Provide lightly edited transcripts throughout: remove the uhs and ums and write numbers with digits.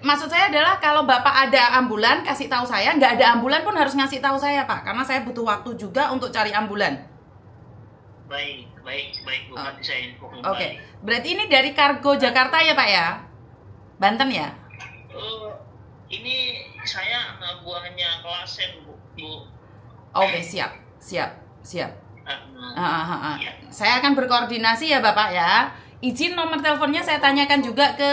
Maksud saya adalah kalau Bapak ada ambulan, kasih tahu saya. Nggak ada ambulan pun harus ngasih tahu saya, Pak. Karena saya butuh waktu juga untuk cari ambulan. Baik, Bu. Nanti saya info kembali. Oke. Berarti ini dari Kargo Jakarta ya, Pak ya? Banten ya? Ini saya buahnya Klasen, Bu. Oke, siap. Ya. Saya akan berkoordinasi ya, Bapak ya. Izin nomor teleponnya saya tanyakan juga ke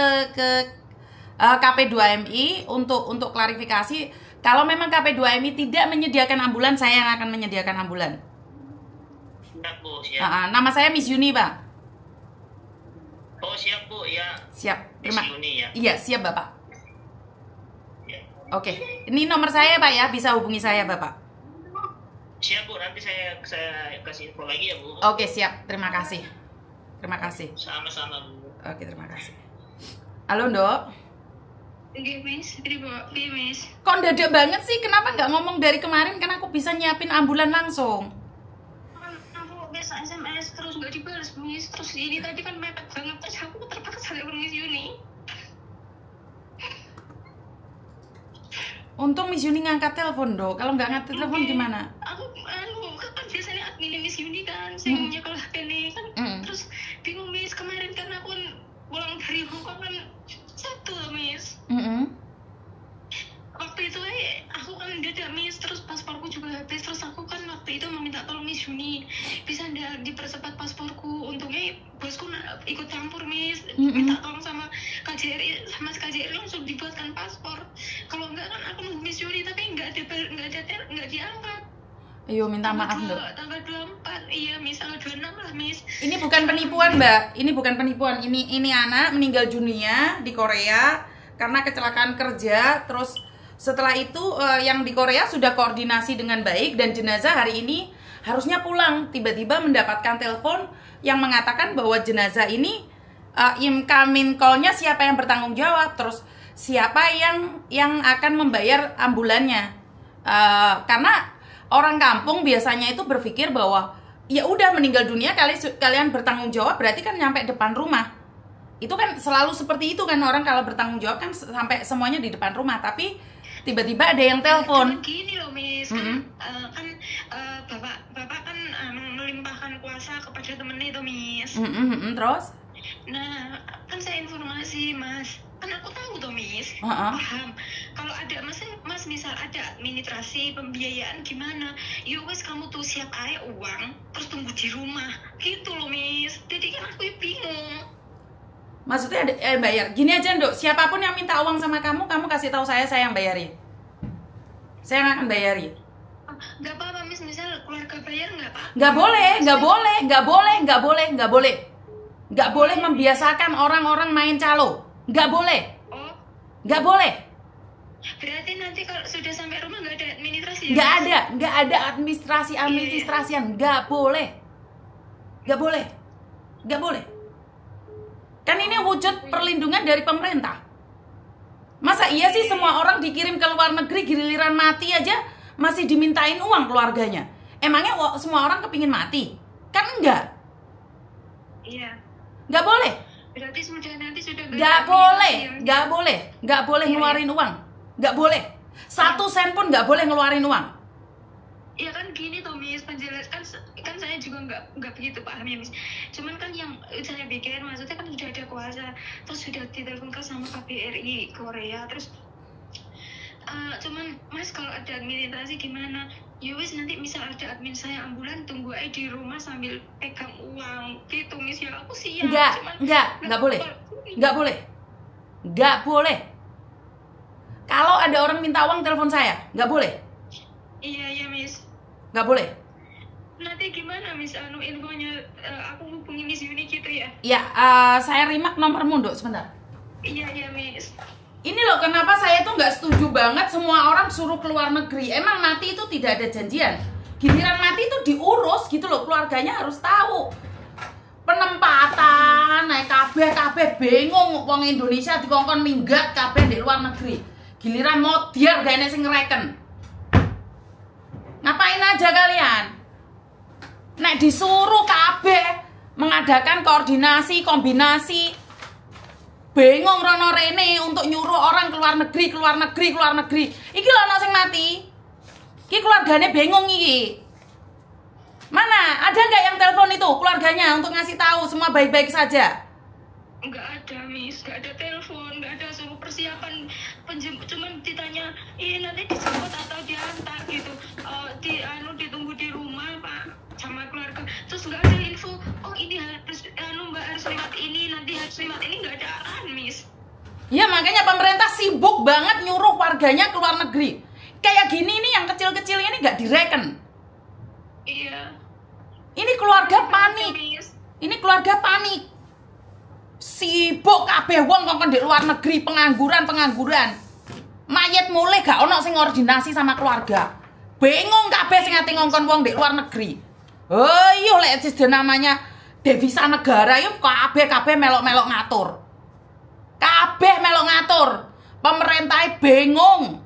KP2MI untuk klarifikasi. Kalau memang KP2MI tidak menyediakan ambulan, saya yang akan menyediakan ambulan. Siap, Bu. Siap. Nama saya Miss Yuni, Pak. Oh, siap, Bu. Ya. Siap. Miss Yuni ya. Iya, siap, Bapak. Ya. Oke. Ini nomor saya, Pak ya. Bisa hubungi saya, Bapak. Siap, Bu. Nanti saya kasih info lagi ya, Bu. Oke, siap. Terima kasih. Sama-sama, Bu. Oke, terima kasih. Halo, Ndok. Nggih, Miss. Iya, Miss. Kok dadak banget sih? Kenapa nggak ngomong dari kemarin? Kan aku bisa nyiapin ambulan langsung. Aku biasa SMS terus nggak dibalas, Miss. Terus ini tadi kan mepet banget. Terus aku terpaksa telepon Miss Yuni. Untung Miss Yuni ngangkat telepon, Dok. Kalau nggak ngangkat telepon gimana? Aku kan biasanya admin Miss Yuni kan. Saya nyekel HP nih kan. Terus bingung, Miss. Kemarin kan aku pulang dari Hongkong kan Sabtu, Miss. Waktu itu aku kan dadak, Miss. Terus pasporku juga habis. Terus aku kan waktu itu meminta tolong Miss Yuni, bisa ndak dipercepat pasporku. Untungnya bosku ikut campur, Miss. Minta tolong sama KJRI, sama KJRI langsung dibuatkan paspor. Kalau enggak kan aku nunggu Miss Yuni tapi nggak diangkat. Ayo minta maaf, Dok. Tanggal 24, iya, Miss. Tanggal 26 lah, Miss. Ini bukan penipuan, Mbak. Ini bukan penipuan. Ini anak meninggal dunia di Korea karena kecelakaan kerja. Terus setelah itu yang di Korea sudah koordinasi dengan baik dan jenazah hari ini harusnya pulang. Tiba-tiba mendapatkan telepon yang mengatakan bahwa jenazah ini incoming call-nya siapa yang bertanggung jawab, terus siapa yang akan membayar ambulannya. Karena orang kampung biasanya itu berpikir bahwa ya udah meninggal dunia kalian bertanggung jawab, berarti kan nyampe depan rumah. Itu kan selalu seperti itu kan, orang kalau bertanggung jawab kan sampai semuanya di depan rumah. Tapi tiba-tiba ada yang telepon. Gini loh, Miss. Kan bapak kan melimpahkan kuasa kepada temennya itu, Miss. Terus? Nah, kan saya informasi, Mas. Kan aku tahu tuh, Miss. Paham. Kalau ada Mas misal ada administrasi pembiayaan gimana? Ya wes kamu tuh siap aja uang, terus tunggu di rumah. Gitu loh, Miss. Jadi kan aku bingung. Maksudnya bayar. Gini aja, Dok. Siapapun yang minta uang sama kamu kasih tahu saya yang bayarin. Saya yang akan bayarin. Nggak apa-apa, Miss. Misal keluarga bayar nggak apa-apa. Nggak boleh. Nggak boleh membiasakan orang-orang main calo. Nggak boleh. Oh. Nggak boleh. Berarti nanti kalau sudah sampai rumah nggak ada administrasi? Nggak ada administrasian. Nggak boleh. Kan ini wujud perlindungan dari pemerintah. Masa iya sih semua orang dikirim ke luar negeri, giliran mati aja masih dimintain uang keluarganya? Emangnya semua orang kepingin mati? Kan enggak. Iya. Nggak boleh. Berarti nanti sudah nggak boleh ngeluarin uang. Nggak boleh. 1 sen pun nggak boleh ngeluarin uang. Ya kan gini toh, Miss, penjelaskan kan saya juga nggak begitu paham ya, Miss. Cuman kan yang saya pikir maksudnya kan sudah ada kuasa, terus sudah diteleponkan sama KBRI Korea, terus cuman Mas kalau ada administrasi gimana? Ya wis nanti misal ada admin saya ambulan tunggu aja di rumah sambil pegang uang gitu, Miss. Ya aku sih ya. Nggak boleh. Kalau ada orang minta uang telepon saya, nggak boleh. Iya, Miss. Nggak boleh. Nanti gimana, Miss? Infonya aku hubungi Miss Yuni gitu ya? Ya, saya rimak nomormu, Dok, sebentar. Iya, Miss. Ini loh kenapa saya tuh nggak setuju banget semua orang suruh keluar negeri. Emang mati itu tidak ada janjian. Giliran mati itu diurus gitu loh, keluarganya harus tahu. Penempatan, naik kabeh bingung wong Indonesia dikongkon minggat kabeh di luar negeri. Giliran modiar gak enek sing ngereken. Ngapain aja kalian? Nek disuruh kabeh mengadakan koordinasi, kombinasi. bengong rono rene untuk nyuruh orang keluar negeri. Iki lho ono sing mati. Iki keluarganya bengong iki. Mana? Ada nggak yang telepon itu keluarganya untuk ngasih tahu semua baik-baik saja? Nggak ada, Miss. Nggak ada telepon, nggak ada suruh persiapan penjemput. Cuman ditanya, nanti dijemput atau diantar gitu. Ditunggu di rumah, Pak, sama keluarga. Terus nggak ada info, oh ini harus, Mbak harus lewat ini, nanti harus lewat ini. Nggak ada arahan, Miss. Ya makanya pemerintah sibuk banget nyuruh warganya keluar negeri. Kayak gini nih yang kecil-kecil ini nggak direken. Iya. Ini keluarga panik. Miss. Ini keluarga panik. Sibuk kabeh wong kongkon di luar negeri, pengangguran. Mayat mulai gak ono sing koordinasi sama keluarga. Bingung kabeh sing ati ngongkon wong di luar negeri. Oh iya lek namanya devisa negara yo kabeh melok-melok ngatur. Kabeh melok ngatur. Pemerintah bingung.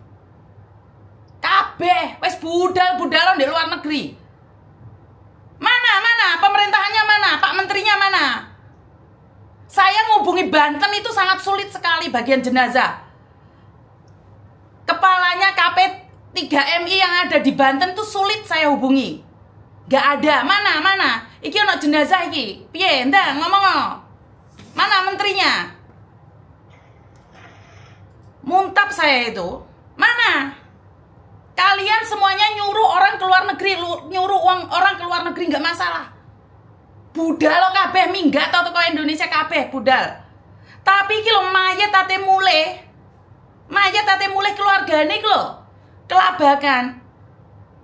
Kabeh wis budal-budalon di luar negeri. Mana? Pemerintahannya mana? Pak Menterinya mana? Saya ngubungi Banten itu sangat sulit sekali bagian jenazah. Kepalanya KP 3MI yang ada di Banten tuh sulit saya hubungi. Gak ada. Mana? Iki ono jenazah iki. Piye? Ndang ngomong. Mana menterinya? Muntap saya itu. Mana? Kalian semuanya nyuruh orang keluar negeri, nyuruh orang keluar negeri nggak masalah. Budal lo kabeh minggat atau ke Indonesia kabeh budal. Tapi iki lo mayat tate mulai keluargane iki lo kelabakan.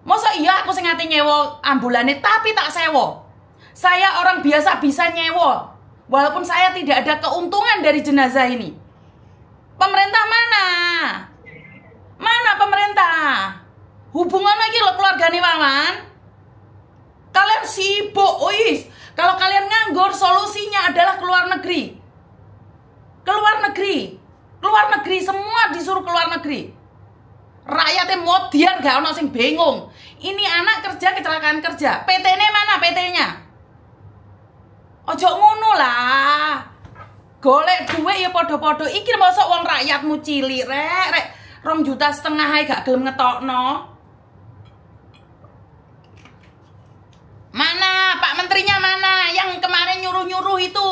Masa iya aku sing ate nyewa ambulane tapi tak sewa. Saya orang biasa bisa nyewa walaupun saya tidak ada keuntungan dari jenazah ini. Pemerintah mana? Mana pemerintah? Hubungan lagi lo keluargane Wawan. Kalian sibuk, wis. Kalau kalian nganggur, solusinya adalah keluar negeri. Keluar negeri, semua disuruh keluar negeri. Rakyatnya modian gak ono sing bingung. Ini anak kerja kecelakaan kerja. PT-nya mana PT-nya? Ojo ngono lah. Golek duit ya podo-podo. Iki mosok wong rakyatmu cilik rek 2,5 juta ae gak gelem ngetokno. Mana Pak Menterinya mana? Yang kemarin nyuruh-nyuruh itu.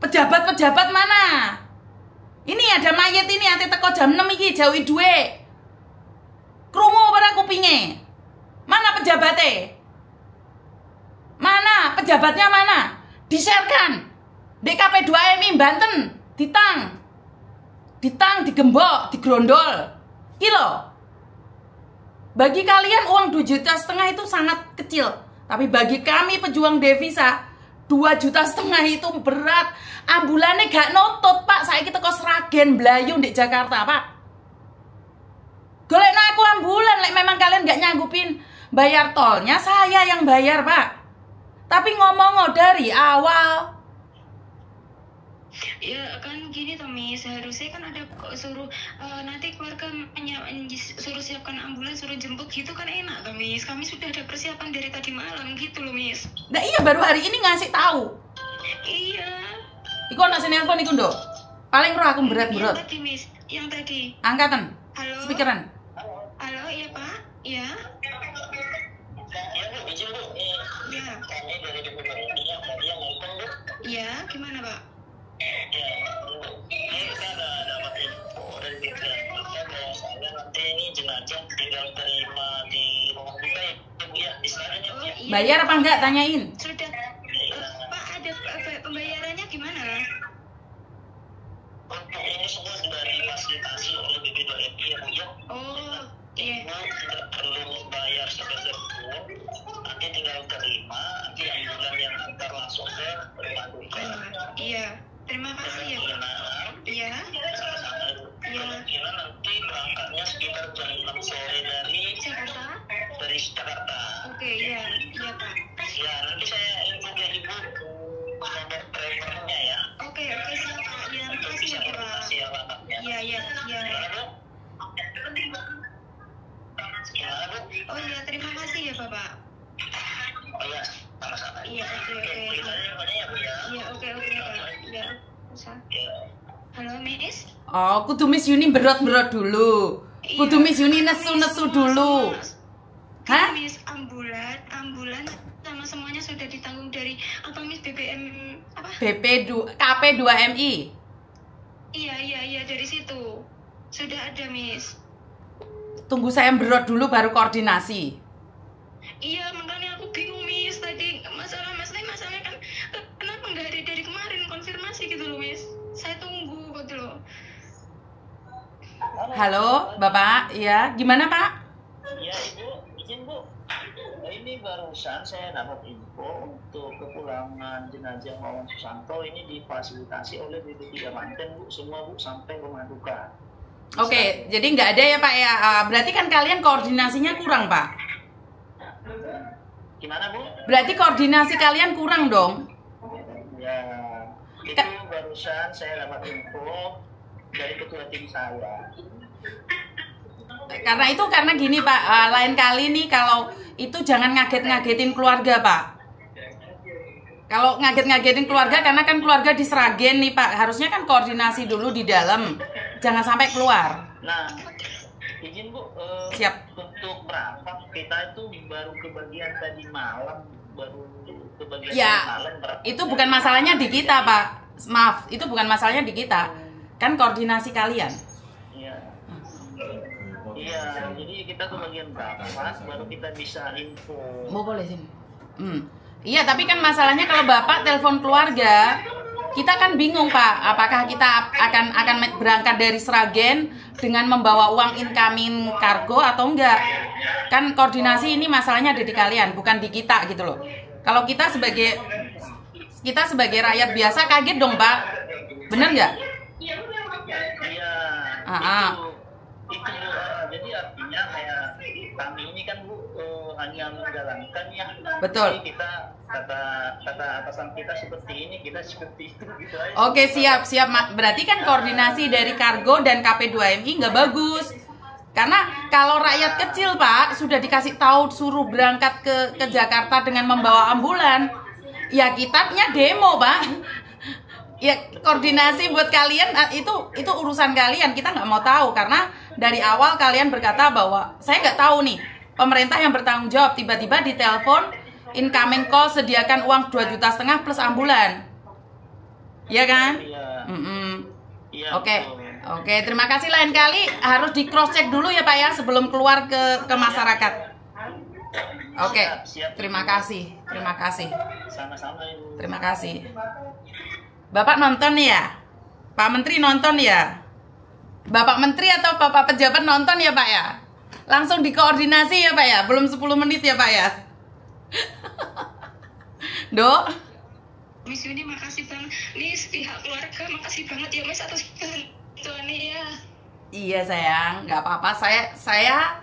Pejabat-pejabat mana? Ini ada mayat ini ati teko jam 6 iki jauhi duwe. Krungu pada kupinge. Mana pejabatnya? Mana pejabatnya mana? Di-sharekan. DKP 2MI Banten ditang, digembok, digrondol. Kilo. Bagi kalian uang 2,5 juta itu sangat kecil. Tapi bagi kami pejuang devisa 2,5 juta itu berat. Ambulannya gak nutut Pak. Saya kita kok Sragen Blayung di Jakarta Pak. Golekna aku ambulan. Lek memang kalian gak nyanggupin bayar tolnya, saya yang bayar Pak. Tapi ngomong dari awal. Ya kan gini Tommy, seharusnya kan ada suruh nanti keluarga suruh siapkan ambulans, suruh jemput gitu kan enak kan Miss. Kami sudah ada persiapan dari tadi malam gitu loh Miss. Nah iya baru hari ini ngasih tahu. Iya. Iku anak nelpon iku nduk. Paling roh aku berat-berat. Yang tadi Miss, yang tadi. Angkatan. Halo. Speakeran. Halo, iya Pak. Iya. Ya Bu, izin Bu. Iya. Kami dari pemerintah tadi yang ngomong Bu. Iya, gimana Pak? Ya, ini kita ada dapat info dari pihak kita bahwa saya nanti ini jenazah tinggal terima di rumah duka ya Bu ya, di sana ya Bu ya. Iya. Bayar apa enggak tanyain? Sudah. Pak ada pembayarannya gimana? Untuk ini semua sudah difasilitasi oleh BB2MI ya Bu ya. Oh, iya. Ibu tidak perlu bayar sepeser pun, nanti tinggal terima, nanti ambulan yang antar langsung ke rumah duka. Iya. Terima kasih ya Pak. Iya. Sama-sama Bu. Kemungkinan nanti berangkatnya sekitar jam 6 sore dari Jakarta. Oke, iya. Iya Pak. Ya, nanti saya info ke Ibu nomor drivernya ya. Oke, siap Pak. Ya, makasih ya Pak. Kasih ya lengkapnya. Iya. Gimana Bu? Gimana Bu? Oh iya, terima kasih ya Bapak. Oh ya, sama-sama. Iya, oke. Beritanya banyak ya Bu ya. Iya, oke Pak. Iya. Halo Miss. Oh, kudu Miss Yuni berot-berot dulu. Kudu Miss Yuni nesu-nesu dulu. Hah? Miss, ambulan sama semuanya sudah ditanggung dari apa Miss, BBM apa? KP2MI. Iya dari situ. Sudah ada Miss. Tunggu saya berot dulu baru koordinasi. Iya, makanya aku bingung Miss tadi masalahnya kan kenapa nggak dari kemarin konfirmasi gitu loh Miss. Saya tunggu gitu loh. Halo, Bapak. Iya, gimana Pak? Iya Ibu, izin Bu. Ini barusan saya dapat info untuk kepulangan jenazah Wawan Susanto ini difasilitasi oleh BP3 Banten Bu, semua Bu sampai rumah duka. Oke, jadi nggak ada ya Pak ya? Berarti kan kalian koordinasinya kurang Pak? Gimana Bu? Berarti koordinasi kalian kurang dong? Ya, itu barusan saya dapat info dari ketua tim saya. Karena gini Pak, lain kali nih kalau itu jangan ngaget-ngagetin keluarga Pak. Kalau ngaget-ngagetin keluarga, karena kan keluarga di Sragen nih Pak, harusnya kan koordinasi dulu di dalam, jangan sampai keluar. Nah, izin Bu, Siap. untuk berapa kita itu baru kebagian tadi malam, Ya, malam berapa? itu bukan masalahnya di kita Pak. Maaf, itu bukan masalahnya di kita. Kan koordinasi kalian. Iya, jadi kita kebagian berapa baru kita bisa info. Boleh sini. Iya, tapi kan masalahnya kalau Bapak telepon keluarga, kita kan bingung Pak, apakah kita akan berangkat dari Sragen dengan membawa uang incoming kargo atau enggak. Kan koordinasi ini masalahnya ada di kalian, bukan di kita gitu loh. Kalau kita sebagai rakyat biasa kaget dong Pak. Bener nggak? Iya. Itu jadi artinya kayak kami ini kan Bu hanya menjalankan ya. Betul. Jadi kita kata atasan kita seperti ini, kita seperti itu gitu aja. Oke, siap. Berarti kan koordinasi dari kargo dan KP2MI nggak bagus. Karena kalau rakyat kecil Pak sudah dikasih tahu suruh berangkat ke Jakarta dengan membawa ambulan, ya kitanya demo Pak. Ya koordinasi buat kalian itu urusan kalian, kita nggak mau tahu karena dari awal kalian berkata bahwa saya nggak tahu nih pemerintah yang bertanggung jawab, tiba-tiba ditelepon incoming call sediakan uang 2,5 juta plus ambulan, ya kan? Iya. Oke, terima kasih. Lain kali harus di cross check dulu ya Pak ya sebelum keluar ke masyarakat. Oke, terima kasih. Sama-sama Ibu. Terima kasih. Bapak nonton ya? Pak Menteri nonton ya? Bapak Menteri atau Bapak pejabat nonton ya Pak ya? Langsung dikoordinasi ya Pak ya? Belum 10 menit ya Pak ya? Dok? Miss Yuni makasih banget. Miss, pihak keluarga makasih banget ya Miss atas bantuannya ya. Iya sayang, nggak apa-apa. Saya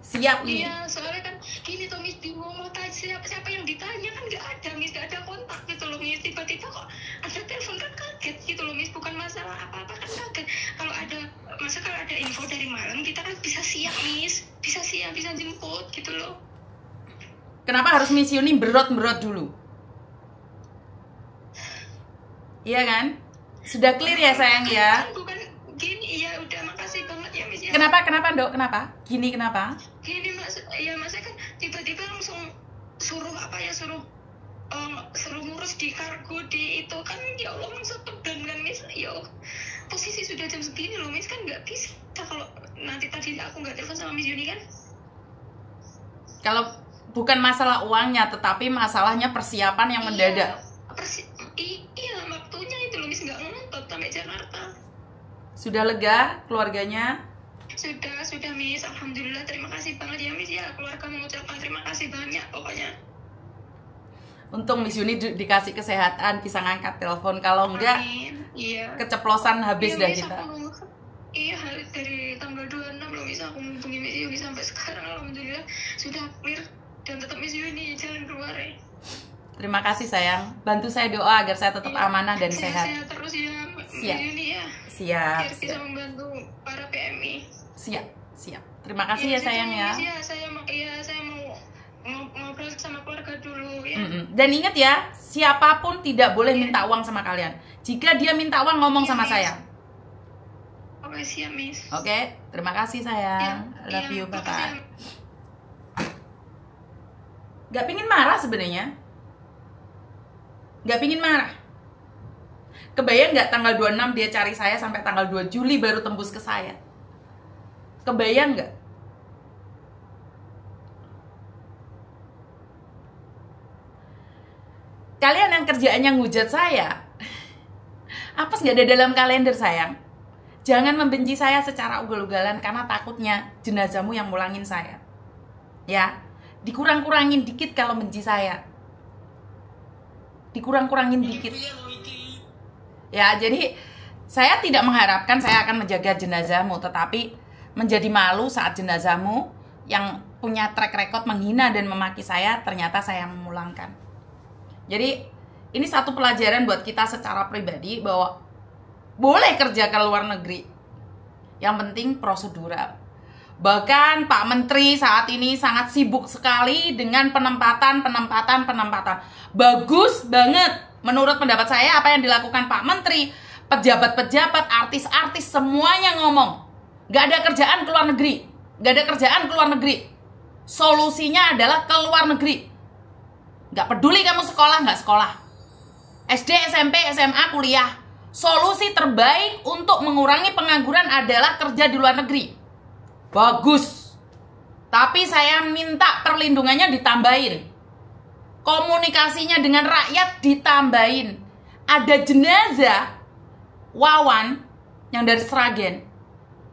siap nih. Iya, soalnya kan gini tuh Miss, bingung mau tanya siapa yang ditanya kan nggak ada Miss, nggak ada kontak gitu loh Miss. Tiba-tiba kok ada telepon kan kaget gitu loh Miss, bukan masalah apa-apa kan kaget. Kalau ada info dari malam kita kan bisa siap Miss, bisa jemput gitu loh. Kenapa harus Miss Yuni berot dulu? Iya kan? Sudah clear ya sayang ya? Bukan gini, ya udah makasih banget ya Miss ya. Kenapa Dok? Kenapa? Kenapa? Gini maksudnya kan tiba-tiba langsung suruh ngurus di kargo di itu kan, ya Allah langsung tegang kan Miss. Ya posisi sudah jam segini loh Miss, kan nggak bisa kalau nanti tadi aku nggak telepon sama Miss Yuni kan. Kalau bukan masalah uangnya, tetapi masalahnya persiapan yang mendadak. Iya, waktunya itu loh Miss, nggak nonton sampai Jakarta. Sudah lega keluarganya? Sudah Miss, alhamdulillah, terima kasih banget ya Miss ya, keluarga mengucapkan terima kasih banyak pokoknya. Untung Miss Yuni dikasih kesehatan, bisa ngangkat telepon, kalau enggak iya. Keceplosan habis dah kita. Iya, dari tanggal 26 loh Miss aku menghubungi Miss Yuni sampai sekarang alhamdulillah sudah clear dan tetap Miss Yuni jalan keluar ya. Terima kasih sayang, bantu saya doa agar saya tetap amanah dan sehat. Sehat terus ya Miss Yuni ya. Siap. Biar bisa membantu para PMI. Siap. Terima kasih ya sayang ya. Saya mau ngobrol sama keluarga dulu ya. Dan ingat ya, siapapun tidak boleh minta uang sama kalian. Jika dia minta uang, ngomong sama saya. Oke, siap, Miss. Oke, terima kasih sayang. I love you, bye-bye. Gak pingin marah sebenarnya. Gak pingin marah. Kebayang gak tanggal 26 dia cari saya sampai tanggal 2 Juli baru tembus ke saya? Kebayang gak? Kalian yang kerjaannya ngujat saya, apes gak ada dalam kalender sayang? Jangan membenci saya secara ugal-ugalan karena takutnya jenazahmu yang mulangin saya. Ya, dikurang-kurangin dikit kalau benci saya. Dikurang-kurangin dikit. Ya, jadi saya tidak mengharapkan saya akan menjaga jenazahmu, tetapi menjadi malu saat jenazahmu yang punya track record menghina dan memaki saya, ternyata saya yang memulangkan. Jadi, ini satu pelajaran buat kita secara pribadi bahwa boleh kerja ke luar negeri, yang penting prosedural. Bahkan Pak Menteri saat ini sangat sibuk sekali dengan penempatan. Bagus banget menurut pendapat saya apa yang dilakukan Pak Menteri. Pejabat-pejabat, artis-artis semuanya ngomong, gak ada kerjaan ke luar negeri, gak ada kerjaan ke luar negeri. Solusinya adalah ke luar negeri. Gak peduli kamu sekolah gak sekolah, SD, SMP, SMA, kuliah, solusi terbaik untuk mengurangi pengangguran adalah kerja di luar negeri. Bagus. Tapi saya minta perlindungannya ditambahin, komunikasinya dengan rakyat ditambahin. Ada jenazah Wawan yang dari Sragen,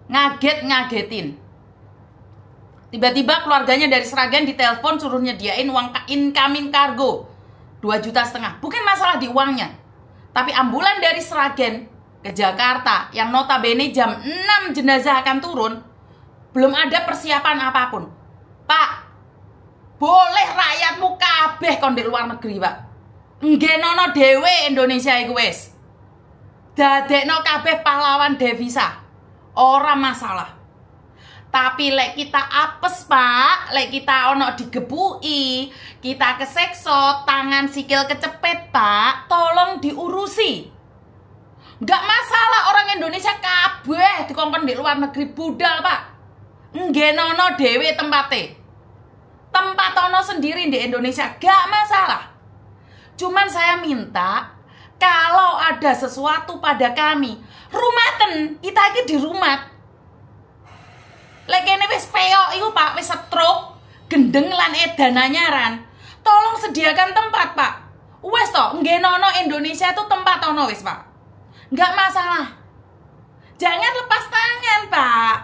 ngagetin. Tiba-tiba keluarganya dari Sragen ditelepon suruh nyediain uang incoming kargo 2,5 juta. Bukan masalah di uangnya, tapi ambulan dari Sragen ke Jakarta yang notabene jam 6 jenazah akan turun, belum ada persiapan apapun. Pak, boleh rakyatmu kabeh kon di luar negeri, Pak. Nggenono dhewe Indonesia iku wis. Dadekno kabeh pahlawan devisa. Ora masalah. Tapi lek kita apes, Pak, lek kita ono digebuki, kita kesekso, tangan sikil kecepet, Pak, tolong diurusi. Nggak masalah orang Indonesia kabeh dikongkon di luar negeri budal, Pak. Nggenono dhewe tempate. Tempat ono sendiri di Indonesia, gak masalah. Cuman saya minta kalau ada sesuatu pada kami, rumaten, kita iki di rumah. Lek kene wis peyok iku Pak, wis stroke, gendeng lan edan anyaran. Tolong sediakan tempat, Pak. Wes to, nggenono Indonesia itu tempat ono wis, Pak. Enggak masalah. Jangan lepas tangan, Pak.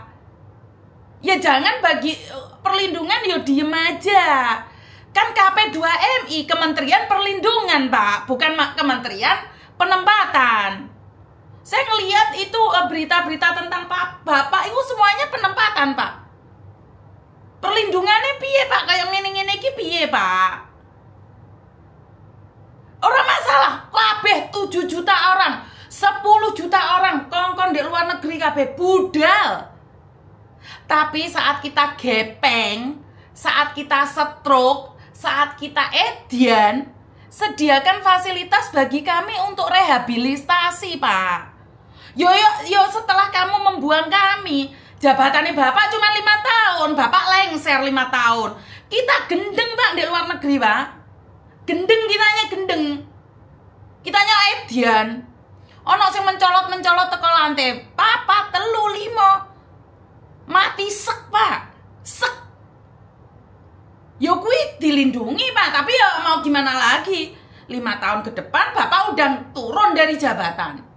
Ya jangan bagi perlindungan ya diem aja. Kan KP2MI Kementerian Perlindungan, Pak, bukan Kementerian Penempatan. Saya ngelihat itu berita-berita tentang Bapak itu semuanya penempatan, Pak. Perlindungannya piye, Pak? Kayak ngene-ngene iki piye, Pak? Orang masalah, kabeh 7 juta orang, 10 juta orang kongkon di luar negeri kabeh budal. Tapi saat kita gepeng, saat kita stroke, saat kita edian, sediakan fasilitas bagi kami untuk rehabilitasi, Pak. Yo setelah kamu membuang kami, jabatannya Bapak cuma 5 tahun, Bapak lengser 5 tahun. Kita gendeng, Pak, di luar negeri, Pak. Gendeng, kitanya edian. Ono sing mencolot teko lantai, Papa 3, 5. Mati sek, Pak. Sek. Yo kuwi dilindungi, Pak, tapi ya mau gimana lagi? 5 tahun ke depan Bapak udah turun dari jabatan.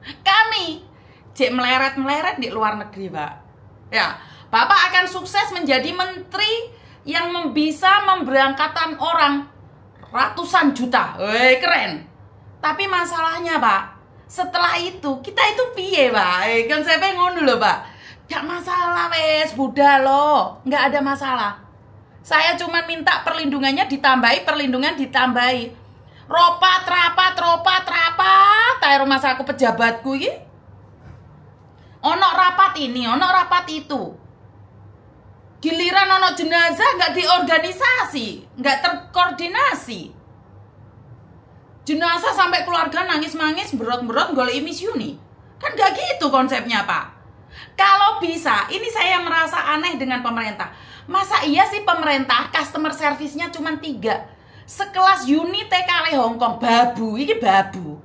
Kami cek meleret di luar negeri, Pak. Ya, Bapak akan sukses menjadi menteri yang bisa memberangkatkan orang ratusan juta. Keren. Tapi masalahnya, Pak, setelah itu kita itu piye, Pak? Kan saya ngono lho, Pak. Gak masalah wes, budal loh. Gak ada masalah. Saya cuma minta perlindungannya ditambahi. Ropat, rapat. Tahu rumah saku pejabatku ini. Ono rapat ini, ono rapat itu. Giliran ono jenazah nggak diorganisasi, nggak terkoordinasi. Jenazah sampai keluarga nangis-nangis, berot-berot golek Miss Yuni. Kan nggak gitu konsepnya, Pak. Kalau bisa, ini saya merasa aneh dengan pemerintah. Masa iya sih pemerintah customer service-nya cuma 3? Sekelas Yuni TKW Hongkong, babu, ini babu.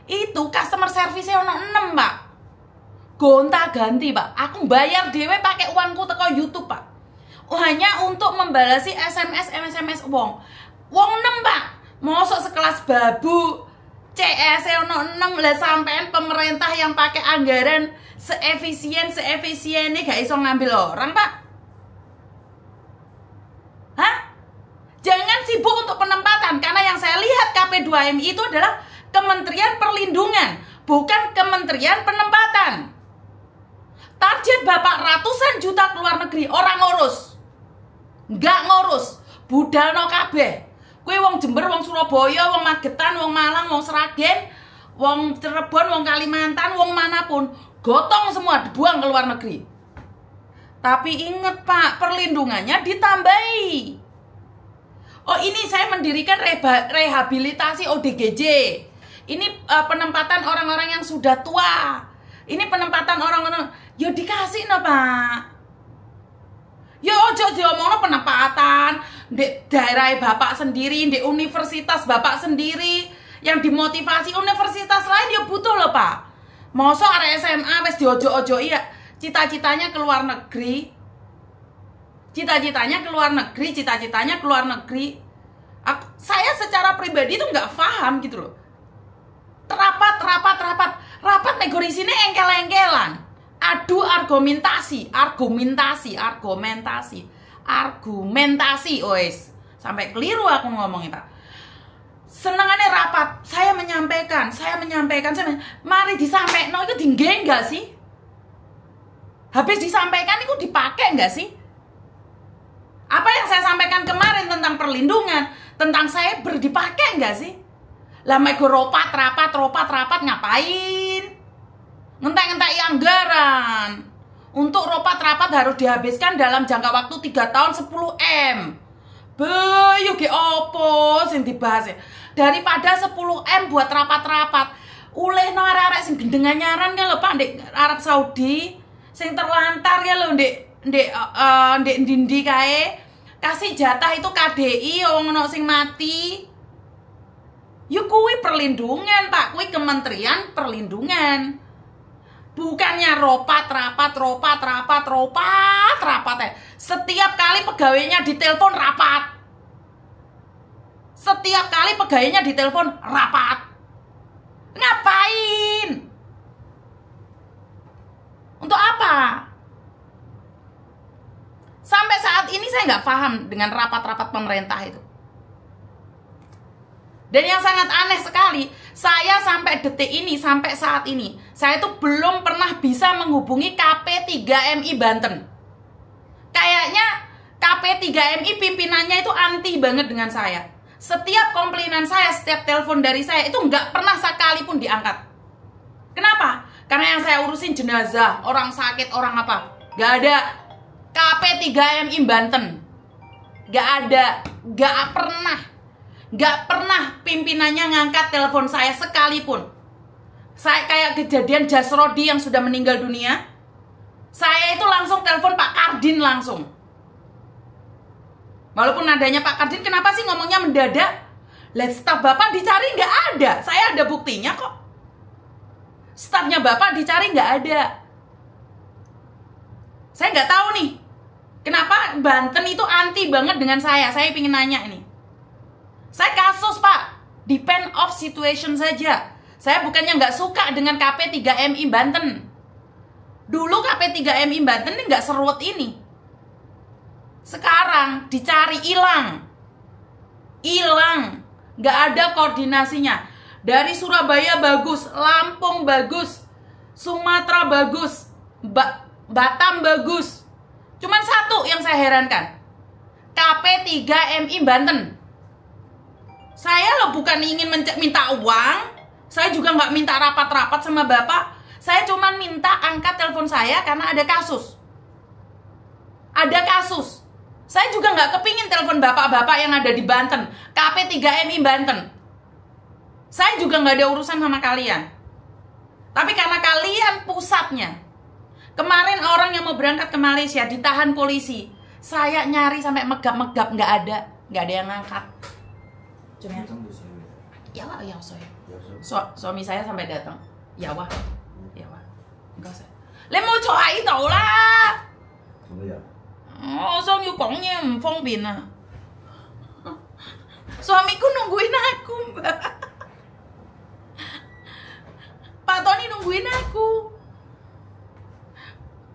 Itu customer service-nya ono 6, Pak. Gonta ganti, Pak. Aku bayar dewe pakai uangku teko YouTube, Pak. Hanya untuk membalasi SMS wong. Wong 6, Pak. Mosok sekelas babu CS ono 6 lah, sampean pemerintah yang pakai anggaran seefisiennya gak iso ngambil orang, Pak. Hah? Jangan sibuk untuk penempatan, karena yang saya lihat KP2MI itu adalah Kementerian Perlindungan, bukan Kementerian Penempatan. Target Bapak ratusan juta keluar negeri, orang ngurus. Nggak ngurus, budalno kabeh. Kue wong Jember, wong Surabaya, wong Magetan, wong Malang, wong Sragen, wong Cirebon, wong Kalimantan, wong manapun, gotong semua dibuang ke luar negeri. Tapi inget, Pak, perlindungannya ditambahi. Oh, ini saya mendirikan rehabilitasi ODGJ. Ini penempatan orang-orang yang sudah tua. Ini penempatan orang-orang, ya dikasih no, Pak. Ya ojo diomongno penempatan di daerah Bapak sendiri, di universitas Bapak sendiri, yang dimotivasi universitas lain ya butuh loh, Pak. Mosok arek SMA wis diojo-ojo iya, cita-citanya ke luar negeri. Cita-citanya ke luar negeri. Saya secara pribadi itu nggak paham gitu loh. Rapat negosiasinya engkel-engkelan. Adu argumentasi, wes. Sampai keliru aku ngomongnya, Pak. Senengannya rapat, saya menyampaikan. Mari disampaikan, itu tinggi enggak sih? Habis disampaikan itu dipakai enggak sih? Apa yang saya sampaikan kemarin tentang perlindungan, tentang cyber dipakai enggak sih? Lah mego rapat ngapain? Ngentek-ngentek anggaran. Untuk rapat harus dihabiskan dalam jangka waktu 3 tahun 10M. Bayu ge opo sing dibahas ya. Daripada 10M buat rapat-rapat, ulehno arek-arek sing gendengan nyaran ya lho, Pak, ndek Arab Saudi, sing terlantar ya lho ndek ndi kae. Kasih jatah itu KDI wong ono sing mati. Yuk kuwi perlindungan, Pak, kuwi Kementerian Perlindungan. Bukannya rapat. Setiap kali pegawainya ditelepon rapat. Ngapain? Untuk apa? Sampai saat ini saya nggak paham dengan rapat-rapat pemerintah itu. Dan yang sangat aneh sekali, saya sampai detik ini, sampai saat ini, saya tuh belum pernah bisa menghubungi KP3MI Banten. Kayaknya KP3MI pimpinannya itu anti banget dengan saya. Setiap komplainan saya, setiap telepon dari saya itu nggak pernah sekalipun diangkat. Kenapa? Karena yang saya urusin jenazah, orang sakit, orang apa. Nggak ada. KP3MI Banten. Nggak ada. Nggak pernah pimpinannya ngangkat telepon saya sekalipun. Saya kayak kejadian Jasrodi yang sudah meninggal dunia. Saya itu langsung telepon Pak Kardin langsung. Walaupun nadanya Pak Kardin, kenapa sih ngomongnya mendadak? Staf Bapak dicari nggak ada. Saya ada buktinya kok. Stafnya Bapak dicari nggak ada. Saya nggak tahu nih, kenapa Banten itu anti banget dengan saya. Saya ingin nanya ini. Saya kasus, Pak, depend of situation saja. Saya bukannya nggak suka dengan KP3MI Banten. Dulu KP3MI Banten ini nggak seruat ini. Sekarang dicari hilang, nggak ada koordinasinya. Dari Surabaya bagus, Lampung bagus, Sumatera bagus, Batam bagus. Cuman satu yang saya herankan, KP3MI Banten. Saya loh bukan ingin minta uang, saya juga nggak minta rapat-rapat sama Bapak. Saya cuma minta angkat telepon saya karena ada kasus. ada kasus. Saya juga nggak kepingin telepon bapak-bapak yang ada di Banten, KP3MI Banten. Saya juga nggak ada urusan sama kalian. Tapi karena kalian pusatnya. Kemarin orang yang mau berangkat ke Malaysia ditahan polisi. Saya nyari sampai megap-megap, nggak ada yang ngangkat. Cuma ya lah, ya suami saya sampai datang. Ya wah, enggak saya. ले冇坐喺度啦。我想要講嘢唔方便啊。Suamiku nungguin aku, Mbak. Pak Tony nungguin aku.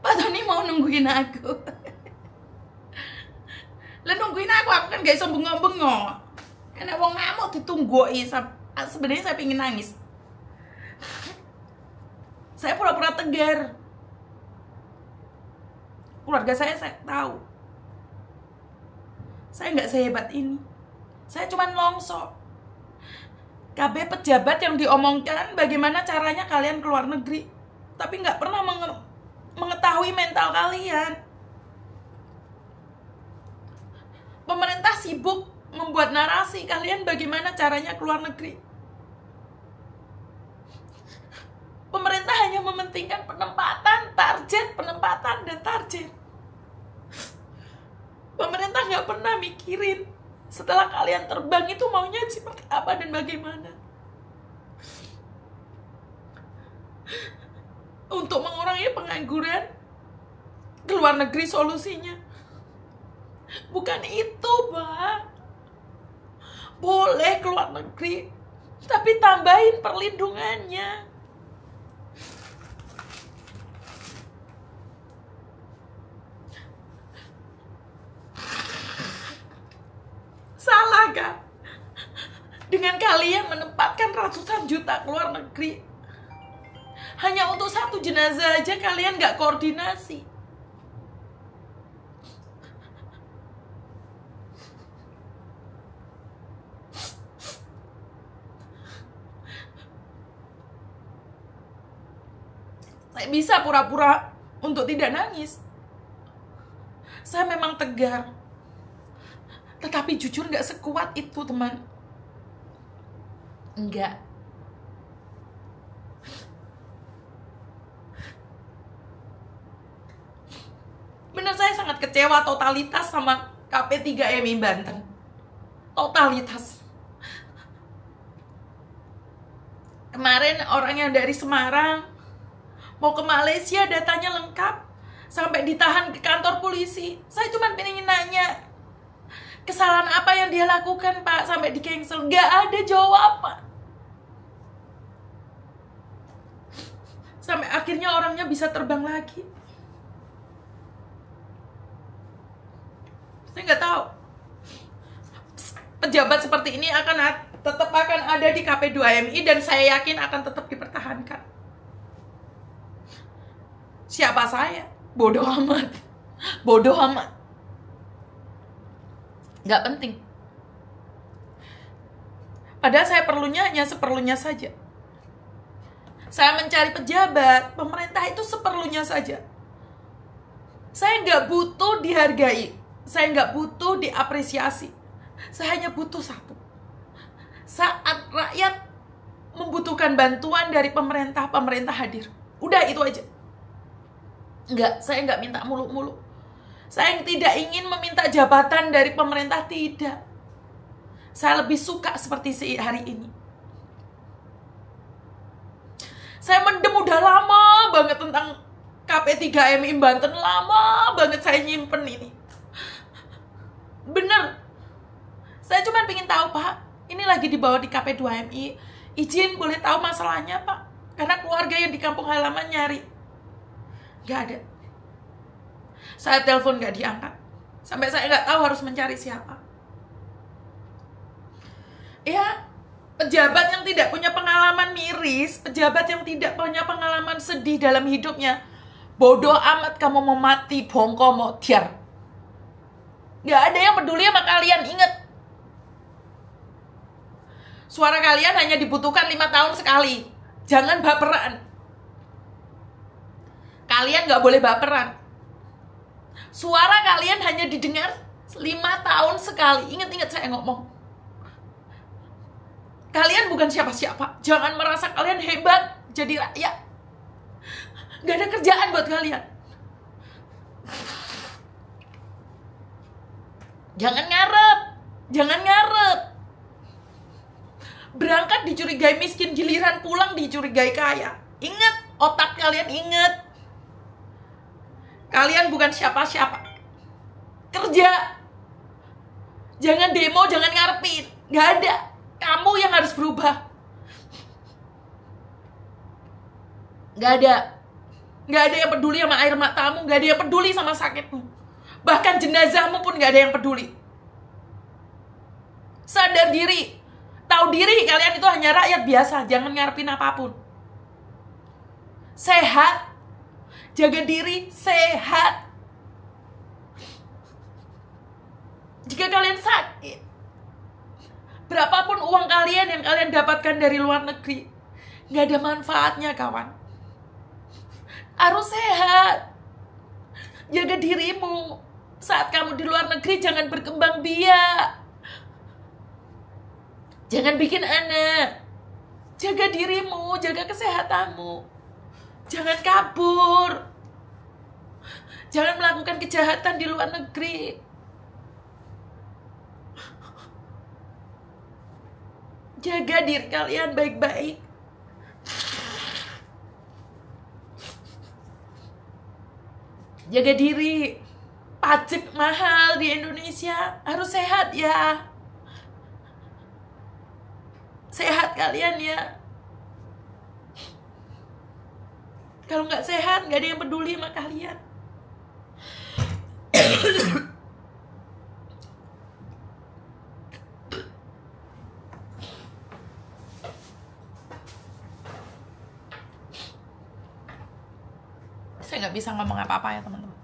Pak Tony mau nungguin aku. Lah nungguin aku kan gak iso bengok-bengok. Karena wong ngamuk ditungguin. Sebenarnya saya pengen nangis. Saya pura-pura tegar. Keluarga saya tahu. Saya nggak sehebat ini. Saya cuman longso. KB pejabat yang diomongkan bagaimana caranya kalian keluar negeri, tapi nggak pernah mengetahui mental kalian. Pemerintah sibuk membuat narasi kalian bagaimana caranya keluar negeri. Pemerintah hanya mementingkan penempatan, dan target. Pemerintah nggak pernah mikirin setelah kalian terbang itu maunya seperti apa dan bagaimana. Untuk mengurangi pengangguran, keluar negeri solusinya. Bukan itu, Pak. Boleh keluar negeri, tapi tambahin perlindungannya. Salah gak? Dengan kalian menempatkan ratusan juta keluar negeri, hanya untuk satu jenazah aja kalian gak koordinasi. Saya bisa pura-pura untuk tidak nangis. Saya memang tegar. Tetapi jujur gak sekuat itu, teman. Enggak. Benar, saya sangat kecewa totalitas sama KP3MI Banten. Totalitas. Kemarin orang yang dari Semarang mau ke Malaysia, datanya lengkap, sampai ditahan ke kantor polisi. Saya cuma pengen nanya, kesalahan apa yang dia lakukan, Pak, sampai di cancel? Gak ada jawaban. Sampai akhirnya orangnya bisa terbang lagi. Saya nggak tahu. Pejabat seperti ini tetap akan ada di KP2MI dan saya yakin akan tetap dipertahankan. Siapa saya? Bodoh amat. Bodoh amat. Gak penting. Padahal saya perlunya hanya seperlunya saja. Saya mencari pejabat, pemerintah itu seperlunya saja. Saya gak butuh dihargai. Saya gak butuh diapresiasi. Saya hanya butuh satu. Saat rakyat membutuhkan bantuan dari pemerintah, pemerintah hadir. Udah, itu aja. Saya nggak minta muluk-muluk. Saya tidak ingin meminta jabatan dari pemerintah, tidak. Saya lebih suka seperti hari ini. Saya mendem udah lama banget tentang KP3MI Banten. Lama banget saya nyimpen ini. Bener. Saya cuma pengen tahu, Pak, ini lagi dibawa di KP2MI. Izin boleh tahu masalahnya, Pak? Karena keluarga yang di kampung halaman nyari. Gak ada. Saya telepon gak diangkat. Sampai saya gak tahu harus mencari siapa. Ya, pejabat yang tidak punya pengalaman miris, pejabat yang tidak punya pengalaman sedih dalam hidupnya, bodoh amat kamu mau mati, bongko mau tiar. Gak ada yang peduli sama kalian, ingat. Suara kalian hanya dibutuhkan 5 tahun sekali. Jangan baperan. Kalian gak boleh baperan. Suara kalian hanya didengar 5 tahun sekali. Ingat-ingat saya ngomong. Kalian bukan siapa-siapa. Jangan merasa kalian hebat jadi rakyat. Gak ada kerjaan buat kalian. Jangan ngarep. Jangan ngarep. Berangkat dicurigai miskin, giliran pulang dicurigai kaya. Ingat, otak kalian ingat. Kalian bukan siapa-siapa. Kerja. Jangan demo, jangan ngarepin. Gak ada. Kamu yang harus berubah. Gak ada. Gak ada yang peduli sama air matamu. Gak ada yang peduli sama sakitmu. Bahkan jenazahmu pun gak ada yang peduli. Sadar diri. Tahu diri kalian itu hanya rakyat biasa. Jangan ngarepin apapun. Sehat. Jaga diri, sehat. Jika kalian sakit, berapapun uang kalian yang kalian dapatkan dari luar negeri, gak ada manfaatnya, kawan. Harus sehat. Jaga dirimu. Saat kamu di luar negeri, jangan berkembang biak. Jangan bikin anak. Jaga dirimu, jaga kesehatanmu. Jangan kabur. Jangan melakukan kejahatan di luar negeri. Jaga diri kalian baik-baik. Jaga diri. Pajak mahal di Indonesia. Harus sehat ya. Sehat kalian ya. Kalau nggak sehat, nggak ada yang peduli sama kalian. Saya nggak bisa ngomong apa-apa ya teman-teman.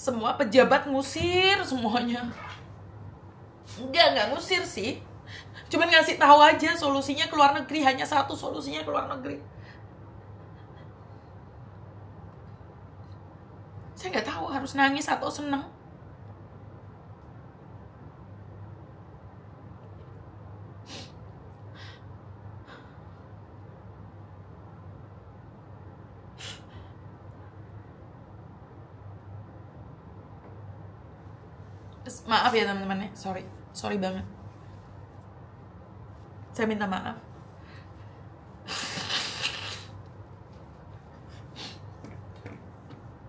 Semua pejabat ngusir semuanya. Enggak ngusir sih. Cuman ngasih tahu aja solusinya ke luar negeri. Hanya satu solusinya ke luar negeri. Saya nggak tahu harus nangis atau senang. Maaf ya teman-teman ya, sorry banget. Saya minta maaf.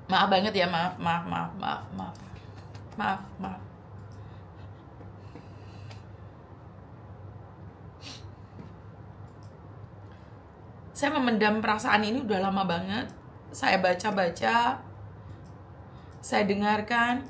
Maaf banget ya, maaf. Saya memendam perasaan ini udah lama banget. Saya baca-baca, saya dengarkan.